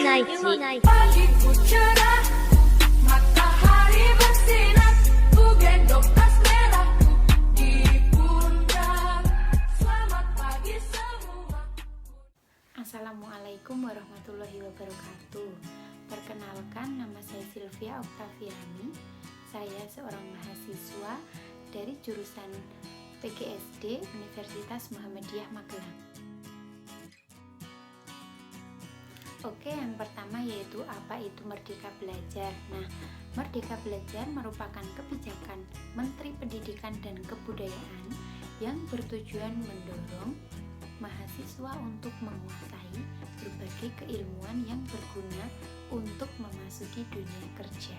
Pagiku cerah, matahari bersinar, ku gendong tas merahku di pundak. Selamat pagi semua. Assalamualaikum warahmatullahi wabarakatuh. Perkenalkan, nama saya Sylvia Oktaviani. Saya seorang mahasiswa dari jurusan PGSD Universitas Muhammadiyah Magelang. Oke, yang pertama yaitu apa itu Merdeka Belajar. Nah, Merdeka Belajar merupakan kebijakan Menteri Pendidikan dan Kebudayaan yang bertujuan mendorong mahasiswa untuk menguasai berbagai keilmuan yang berguna untuk memasuki dunia kerja.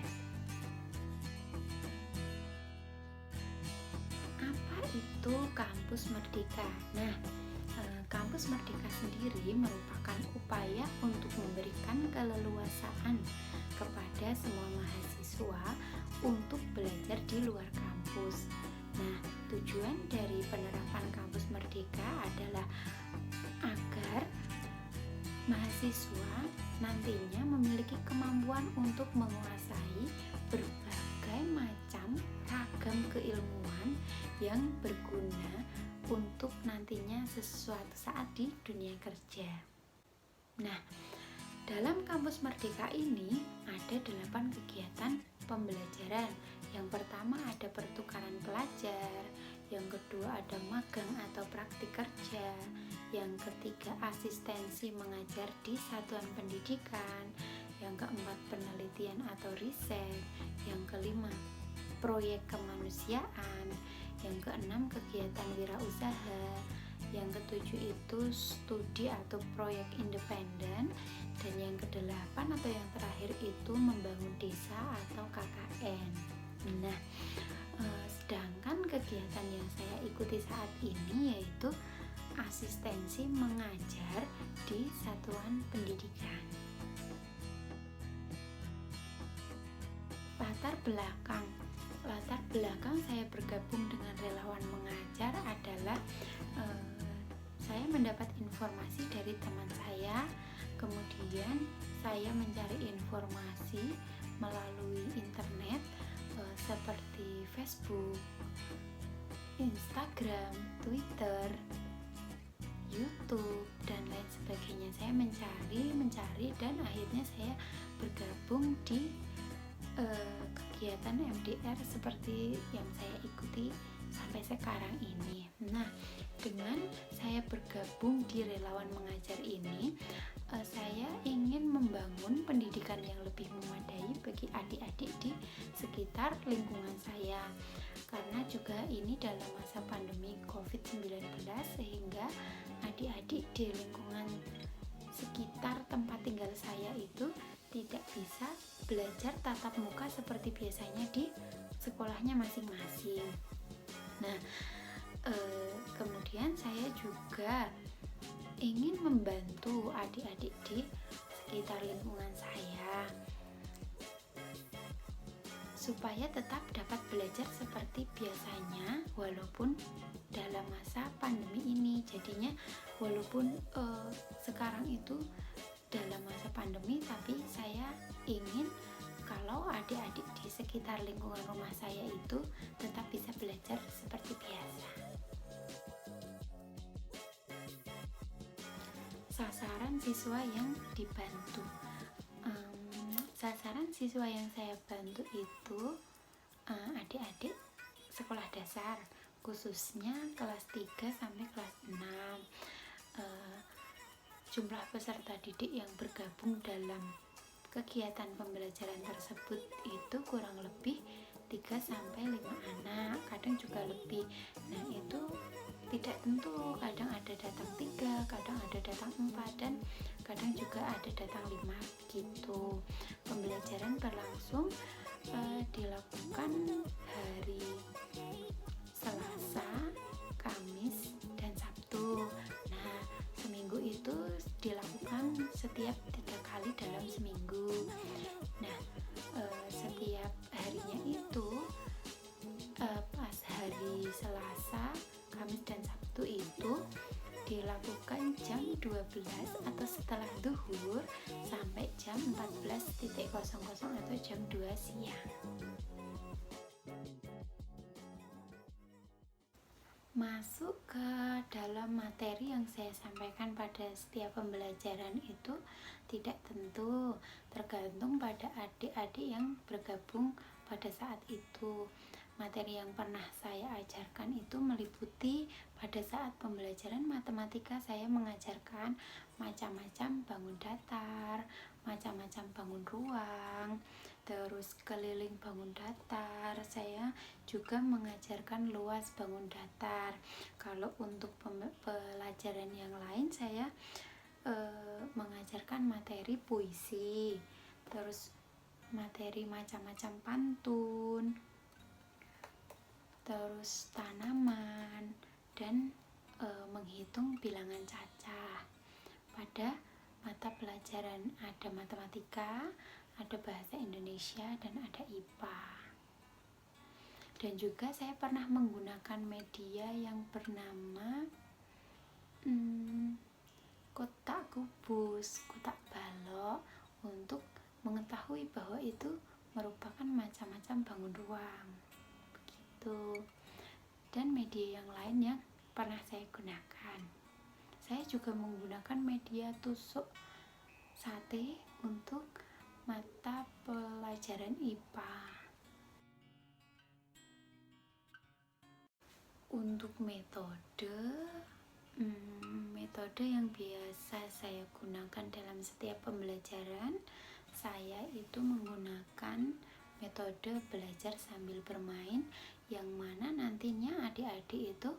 Apa itu Kampus Merdeka? Nah, Kampus Merdeka sendiri merupakan upaya untuk memberikan keleluasaan kepada semua mahasiswa untuk belajar di luar kampus. Nah, tujuan dari penerapan Kampus Merdeka adalah agar mahasiswa nantinya memiliki kemampuan untuk menguasai berbagai macam ragam keilmuan yang berguna untuk nantinya sesuatu saat di dunia kerja. Nah, dalam Kampus Merdeka ini ada 8 kegiatan pembelajaran. Yang pertama ada pertukaran pelajar, yang kedua ada magang atau praktik kerja, yang ketiga asistensi mengajar di satuan pendidikan, yang keempat penelitian atau riset, yang kelima proyek kemanusiaan, yang keenam kegiatan wirausaha, yang ketujuh itu studi atau proyek independen, dan yang kedelapan atau yang terakhir itu membangun desa atau KKN. Nah, sedangkan kegiatan yang saya ikuti saat ini yaitu asistensi mengajar di satuan pendidikan. Latar belakang saya bergabung dengan relawan mengajar adalah saya mendapat informasi dari teman saya, kemudian saya mencari informasi melalui internet seperti Facebook, Instagram, Twitter, YouTube, dan lain sebagainya. Saya mencari dan akhirnya saya bergabung di kegiatan MDR seperti yang saya ikuti sampai sekarang ini. Nah, dengan saya bergabung di relawan mengajar ini, saya ingin membangun pendidikan yang lebih memadai bagi adik-adik di sekitar lingkungan saya. Karena juga ini dalam masa pandemi COVID-19 sehingga adik-adik di lingkungan sekitar tempat tinggal saya itu tidak bisa belajar tatap muka seperti biasanya di sekolahnya masing-masing. Nah, kemudian saya juga ingin membantu adik-adik di sekitar lingkungan saya supaya tetap dapat belajar seperti biasanya walaupun dalam masa pandemi ini. Jadinya walaupun sekarang itu dalam masa pandemi, tapi saya ingin kalau adik-adik di sekitar lingkungan rumah saya itu tetap bisa belajar seperti biasa. Sasaran siswa yang dibantu. Sasaran siswa yang saya bantu itu adik-adik sekolah dasar, khususnya kelas 3 sampai kelas 6. Jumlah peserta didik yang bergabung dalam kegiatan pembelajaran tersebut itu kurang lebih 3 sampai 5 anak, kadang juga lebih. Nah, itu tidak tentu, kadang ada datang 3, kadang ada datang 4, dan kadang juga ada datang 5 gitu. Pembelajaran berlangsung dilakukan hari Selasa, Kamis, dan Sabtu. Nah, seminggu itu dilakukan setiap 3 kali dalam seminggu. Nah, setiap harinya itu pas hari Selasa, Kamis, dan Sabtu itu dilakukan dilakukan jam 12 atau setelah zuhur sampai jam 14.00 atau jam 2 siang. Masuk ke dalam materi yang saya sampaikan pada setiap pembelajaran itu tidak tentu, tergantung pada adik-adik yang bergabung pada saat itu. Materi yang pernah saya ajarkan itu meliputi pada saat pembelajaran matematika saya mengajarkan macam-macam bangun datar, macam-macam bangun ruang, terus keliling bangun datar. Saya juga mengajarkan luas bangun datar. Kalau untuk pelajaran yang lain saya mengajarkan materi puisi, terus materi macam-macam pantun, terus tanaman, dan menghitung bilangan cacah. Pada mata pelajaran ada matematika, ada bahasa Indonesia, dan ada IPA. Dan juga saya pernah menggunakan media yang bernama kotak kubus, kotak balok, untuk mengetahui bahwa itu merupakan macam-macam bangun ruang. Dan media yang lain yang pernah saya gunakan, saya juga menggunakan media tusuk sate untuk mata pelajaran IPA. Untuk metode yang biasa saya gunakan dalam setiap pembelajaran, saya itu menggunakan metode belajar sambil bermain, yang mana nantinya adik-adik itu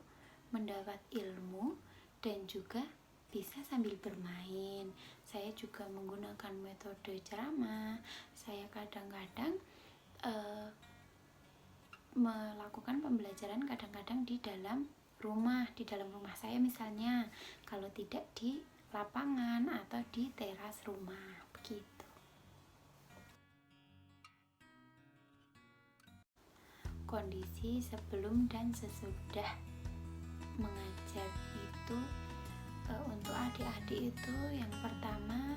mendapat ilmu dan juga bisa sambil bermain. Saya juga menggunakan metode ceramah. Saya kadang-kadang melakukan pembelajaran kadang-kadang di dalam rumah saya misalnya, kalau tidak di lapangan atau di teras rumah, begitu. Kondisi sebelum dan sesudah mengajar itu, untuk adik-adik itu yang pertama,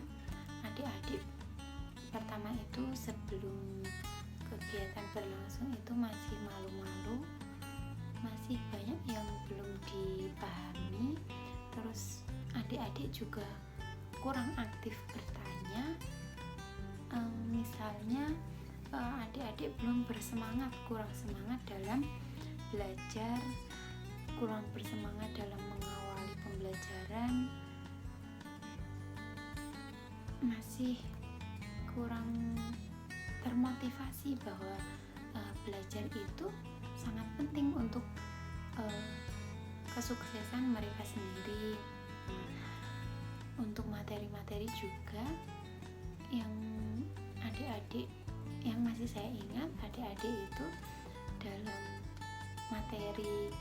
adik-adik pertama itu sebelum kegiatan berlangsung itu masih malu-malu, masih banyak yang belum dipahami, terus adik-adik juga kurang aktif bertanya. Misalnya adik-adik belum bersemangat, kurang semangat dalam belajar, kurang bersemangat dalam mengawali pembelajaran, masih kurang termotivasi bahwa belajar itu sangat penting untuk kesuksesan mereka sendiri. Untuk materi-materi juga yang adik-adik yang masih saya ingat, adik-adik itu dalam materi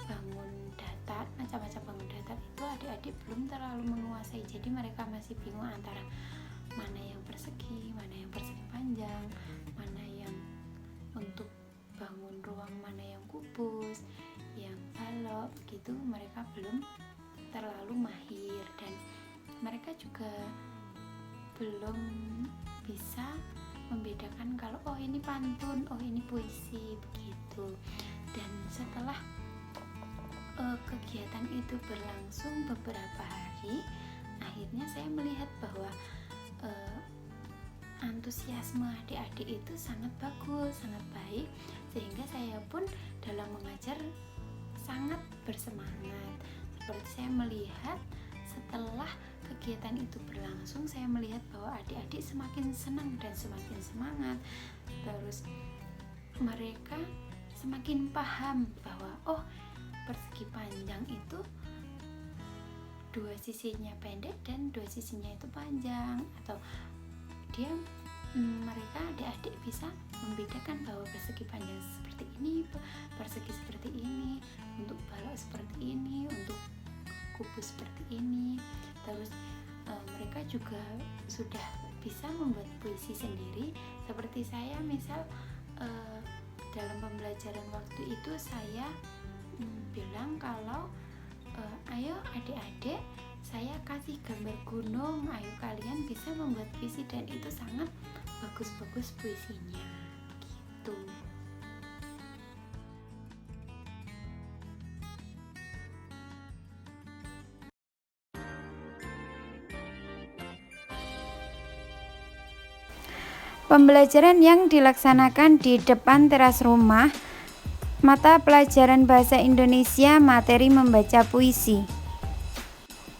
bangun datar, macam-macam bangun datar itu adik-adik belum terlalu menguasai, jadi mereka masih bingung antara mana yang persegi, mana yang persegi panjang, mana yang untuk bangun ruang, mana yang kubus, yang balok, gitu. Mereka belum terlalu mahir, dan mereka juga belum bisa membedakan kalau oh ini pantun, oh ini puisi, begitu. Dan setelah kegiatan itu berlangsung beberapa hari, akhirnya saya melihat bahwa antusiasme adik-adik itu sangat bagus, sangat baik, sehingga saya pun dalam mengajar sangat bersemangat. Seperti saya melihat setelah kegiatan itu berlangsung, saya melihat bahwa adik-adik semakin senang dan semakin semangat. Terus mereka semakin paham bahwa oh, persegi panjang itu dua sisinya pendek dan dua sisinya itu panjang, atau mereka adik-adik bisa membedakan bahwa persegi panjang seperti ini, persegi seperti ini, untuk balok seperti ini, untuk kubus seperti ini. Terus mereka juga sudah bisa membuat puisi sendiri. Seperti saya misal dalam pembelajaran waktu itu saya bilang kalau ayo adik-adik, saya kasih gambar gunung, ayo kalian bisa membuat puisi, dan itu sangat bagus-bagus puisinya gitu. Pembelajaran yang dilaksanakan di depan teras rumah, mata pelajaran Bahasa Indonesia materi membaca puisi.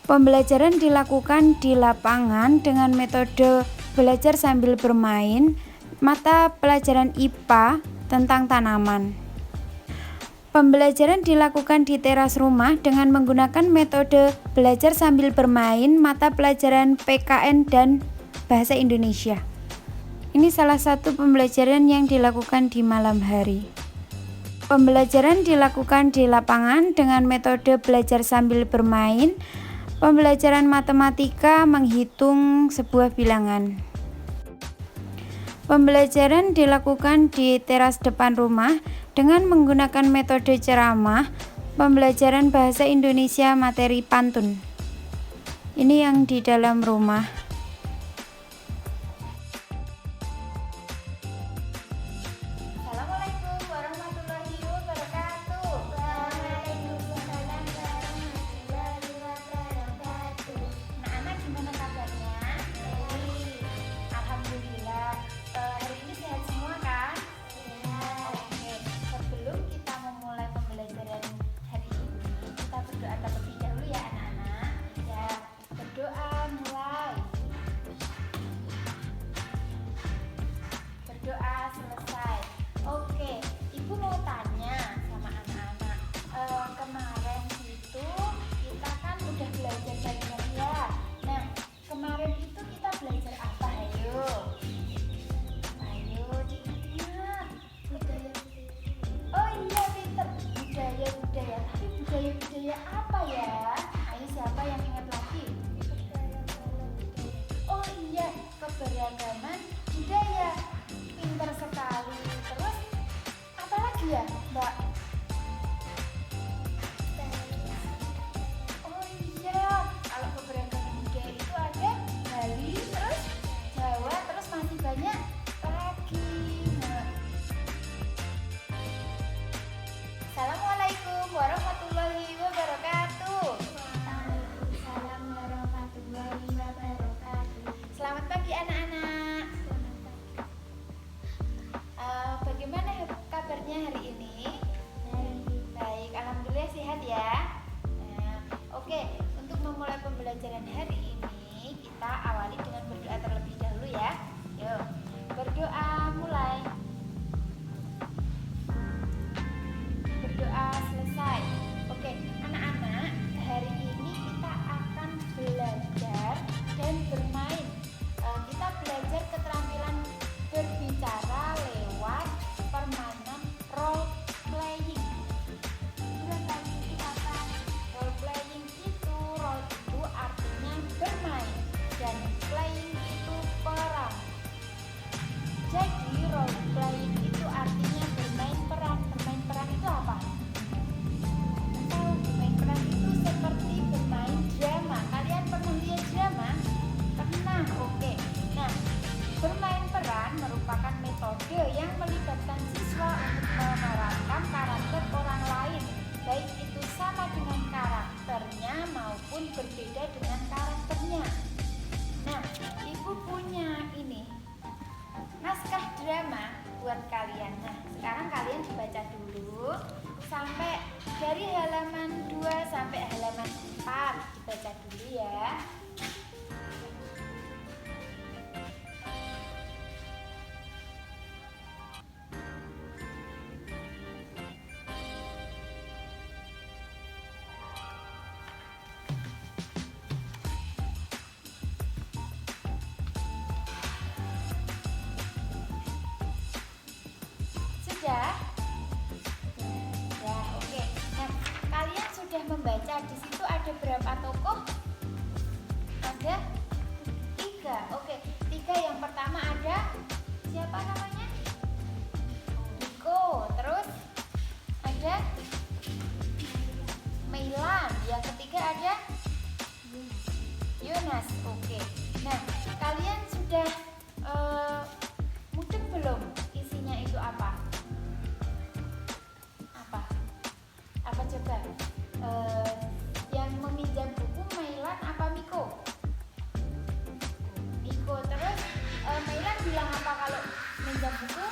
Pembelajaran dilakukan di lapangan dengan metode belajar sambil bermain, mata pelajaran IPA tentang tanaman. Pembelajaran dilakukan di teras rumah dengan menggunakan metode belajar sambil bermain, mata pelajaran PKN dan Bahasa Indonesia. Ini salah satu pembelajaran yang dilakukan di malam hari. Pembelajaran dilakukan di lapangan dengan metode belajar sambil bermain, pembelajaran matematika menghitung sebuah bilangan. Pembelajaran dilakukan di teras depan rumah dengan menggunakan metode ceramah, pembelajaran Bahasa Indonesia materi pantun. Ini yang di dalam rumah. Assalamualaikum warahmatullahi wabarakatuh. Waalaikumsalam warahmatullahi wabarakatuh. Anak-anak gimana kabarnya? Alhamdulillah. Hari ini sehat semua kan? Oke, sebelum kita memulai pembelajaran hari ini, kita berdoa terlebih dahulu ya anak-anak. Ya, berdoa mulai. Berdoa selesai. Oke, Ibu mau tanya sama anak-anak. Kemarin itu kita kan udah belajar banyak ya. Nah, kemarin itu kita belajar apa? Ayo diingat. Oh iya, pinter. Budaya. Tapi budaya apa ya? Ayo siapa yang ingat lagi? Oh iya, keberagaman budaya. Pinter sekali. Terus apa lagi ya, Mbak? Oh iya, kalau keberagaman budaya itu ada Bali, terus Jawa, terus masih banyak lagi. Nah. Assalamualaikum warahmatullahi wabarakatuh. Waalaikumsalam warahmatullahi wabarakatuh. Selamat pagi anak-anak. Bagaimana kabarnya hari ini? Baik, alhamdulillah sehat ya. Nah, oke, untuk memulai pembelajaran hari ini kita awali dengan berdoa terlebih dahulu ya. Yuk, berdoa mulai. Berdoa selesai. Oke, anak-anak, hari ini kita akan belajar dan bermain. Kita belajar keterampilan berbicara lewat permainan role playing. Role playing itu, role itu artinya bermain dan playing itu perang. Jadi role playing itu artinya bermain peran. Bermain peran itu apa? Bermain peran itu seperti bermain drama. Kalian pernah lihat drama? Pernah, oke. Nah, bermain peran merupakan metode yang melibatkan siswa untuk memerankan karakter orang lain, baik itu sama dengan karakternya maupun berbeda dengan karakternya. Nah, Ibu punya ini naskah drama buat kalian. Nah, sekarang kalian dibaca dulu sampai dari halaman 2 sampai halaman 4. Dibaca dulu ya. Sudah? Ya, oke. Nah, kalian sudah membaca, di situ ada berapa tokoh? Ada 3. Oke, 3 yang pertama ada siapa namanya? Niko. Terus ada Meilan. Yang ketiga ada Yunas. Oke. Nah, kalian sudah mudeng belum? Isinya itu apa? Apa coba? Yang meminjam buku Meilan apa Miko? Miko. Terus Meilan bilang apa kalau minjam buku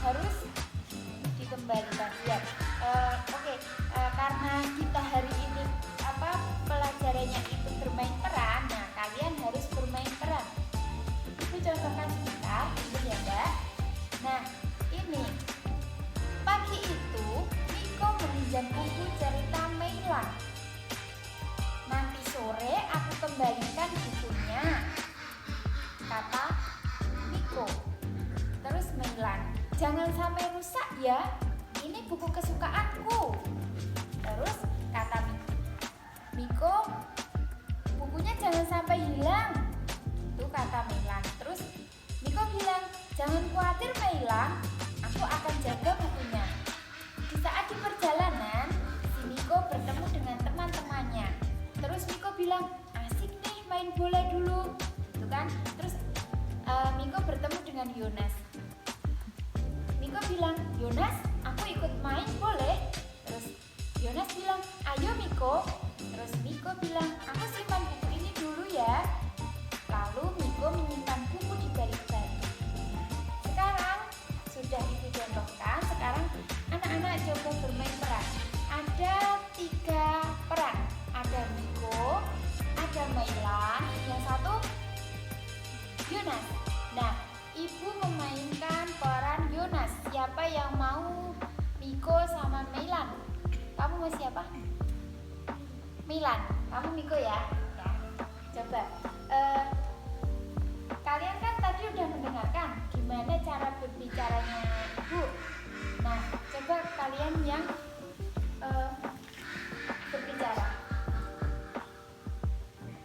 harus dikembalikan? Ya. Oke. Karena kita hari ini pelajarannya itu bermain peran. Nah, kalian harus bermain peran. Itu contohkan sebentar, gitu ya, Mbak. Nah, ini pagi itu Miko meminjam buku cerita Meilan. Nanti sore aku kembalikan bukunya, kata Miko. Terus Meilan, jangan sampai rusak ya, ini buku kesukaanku. Terus kata Miko, bukunya jangan sampai hilang, itu kata Meilan. Terus Miko bilang, jangan khawatir Meilan, aku akan jaga bukunya. Di saat di perjalanan, si Miko bertemu dengan teman-temannya. Terus Miko bilang, asik nih main bola dulu, gitu kan. Terus Miko bertemu dengan Yunas. Miko bilang, Yunas, aku ikut main boleh? Terus Yunas bilang, ayo Miko. Terus Miko bilang, aku simpan buku ini dulu ya. Lalu Miko menyimpan buku di balik batu. Sekarang sudah Ibu contohkan. Sekarang anak-anak coba bermain peran. Ada 3 peran. Ada Miko, ada Meilan, yang satu Yunas. Nah, Ibu memainkan peran Yunas. Siapa yang mau Miko sama Meilan? Kamu mau siapa? Meilan. Kamu Miko ya? Ya. Coba. Kalian kan tadi udah mendengarkan gimana cara berbicaranya Ibu. Nah, coba kalian yang berbicara.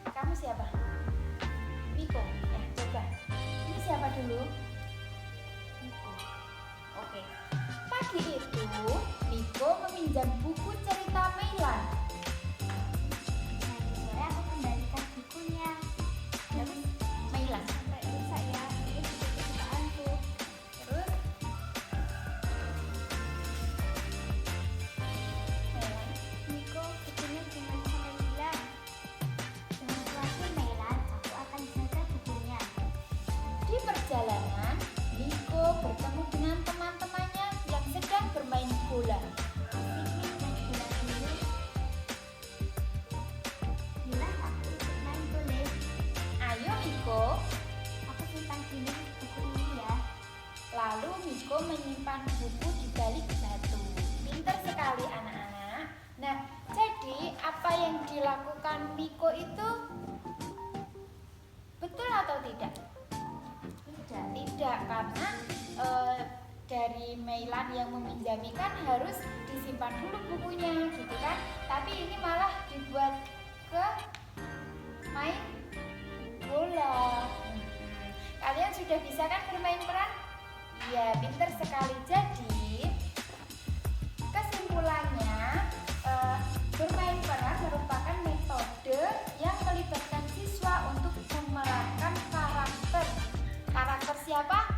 Kamu siapa? Miko. Ya, coba. Ini siapa dulu? Miko. Oke. Pagi itu Miko meminjam buku cerita Meilan. Nanti sore aku kembalikan bukunya. Terus Meilan. Sampai rusak ya, ini buku kesukaanku. Terus Meilan. Miko, bukunya jangan sampai hilang. Jangan khawatir Meilan, aku akan jaga bukunya. Di perjalanan, Miko bertemu dengan teman-temannya yang sedang bermain bola. Asik nih main bola dulu. Yunas, aku ikut main boleh? Ayo Miko. Aku simpan dulu buku ini ya. Lalu Miko menyimpan buku di balik batu. Pintar sekali anak-anak. Nah, jadi apa yang dilakukan Miko itu betul atau tidak? Tidak, karena dari Meilan yang meminjami kan harus disimpan dulu bukunya, gitu kan? Tapi ini malah dibuat ke main bola. Kalian sudah bisa kan bermain peran? Ya, pintar sekali. Jadi kesimpulannya, bermain peran merupakan metode yang melibatkan siswa untuk memerankan karakter. Karakter siapa?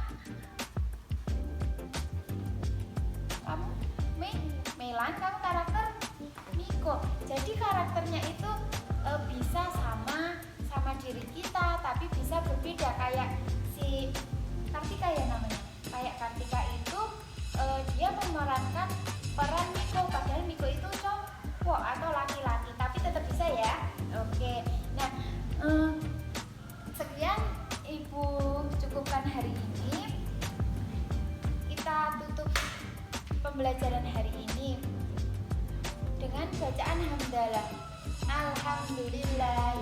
Kamu? Meilan, kamu karakter Miko. Jadi karakternya itu bisa sama diri kita, tapi bisa berbeda. Kayak si Kartika ya namanya. Kayak Kartika itu dia memerankan peran Miko, padahal Miko itu cowok atau laki-laki, tapi tetap bisa ya. Oke. Nah, sekian Ibu cukupkan hari ini. Kita tutup pembelajaran hari ini dengan bacaan hamdalah. Alhamdulillah.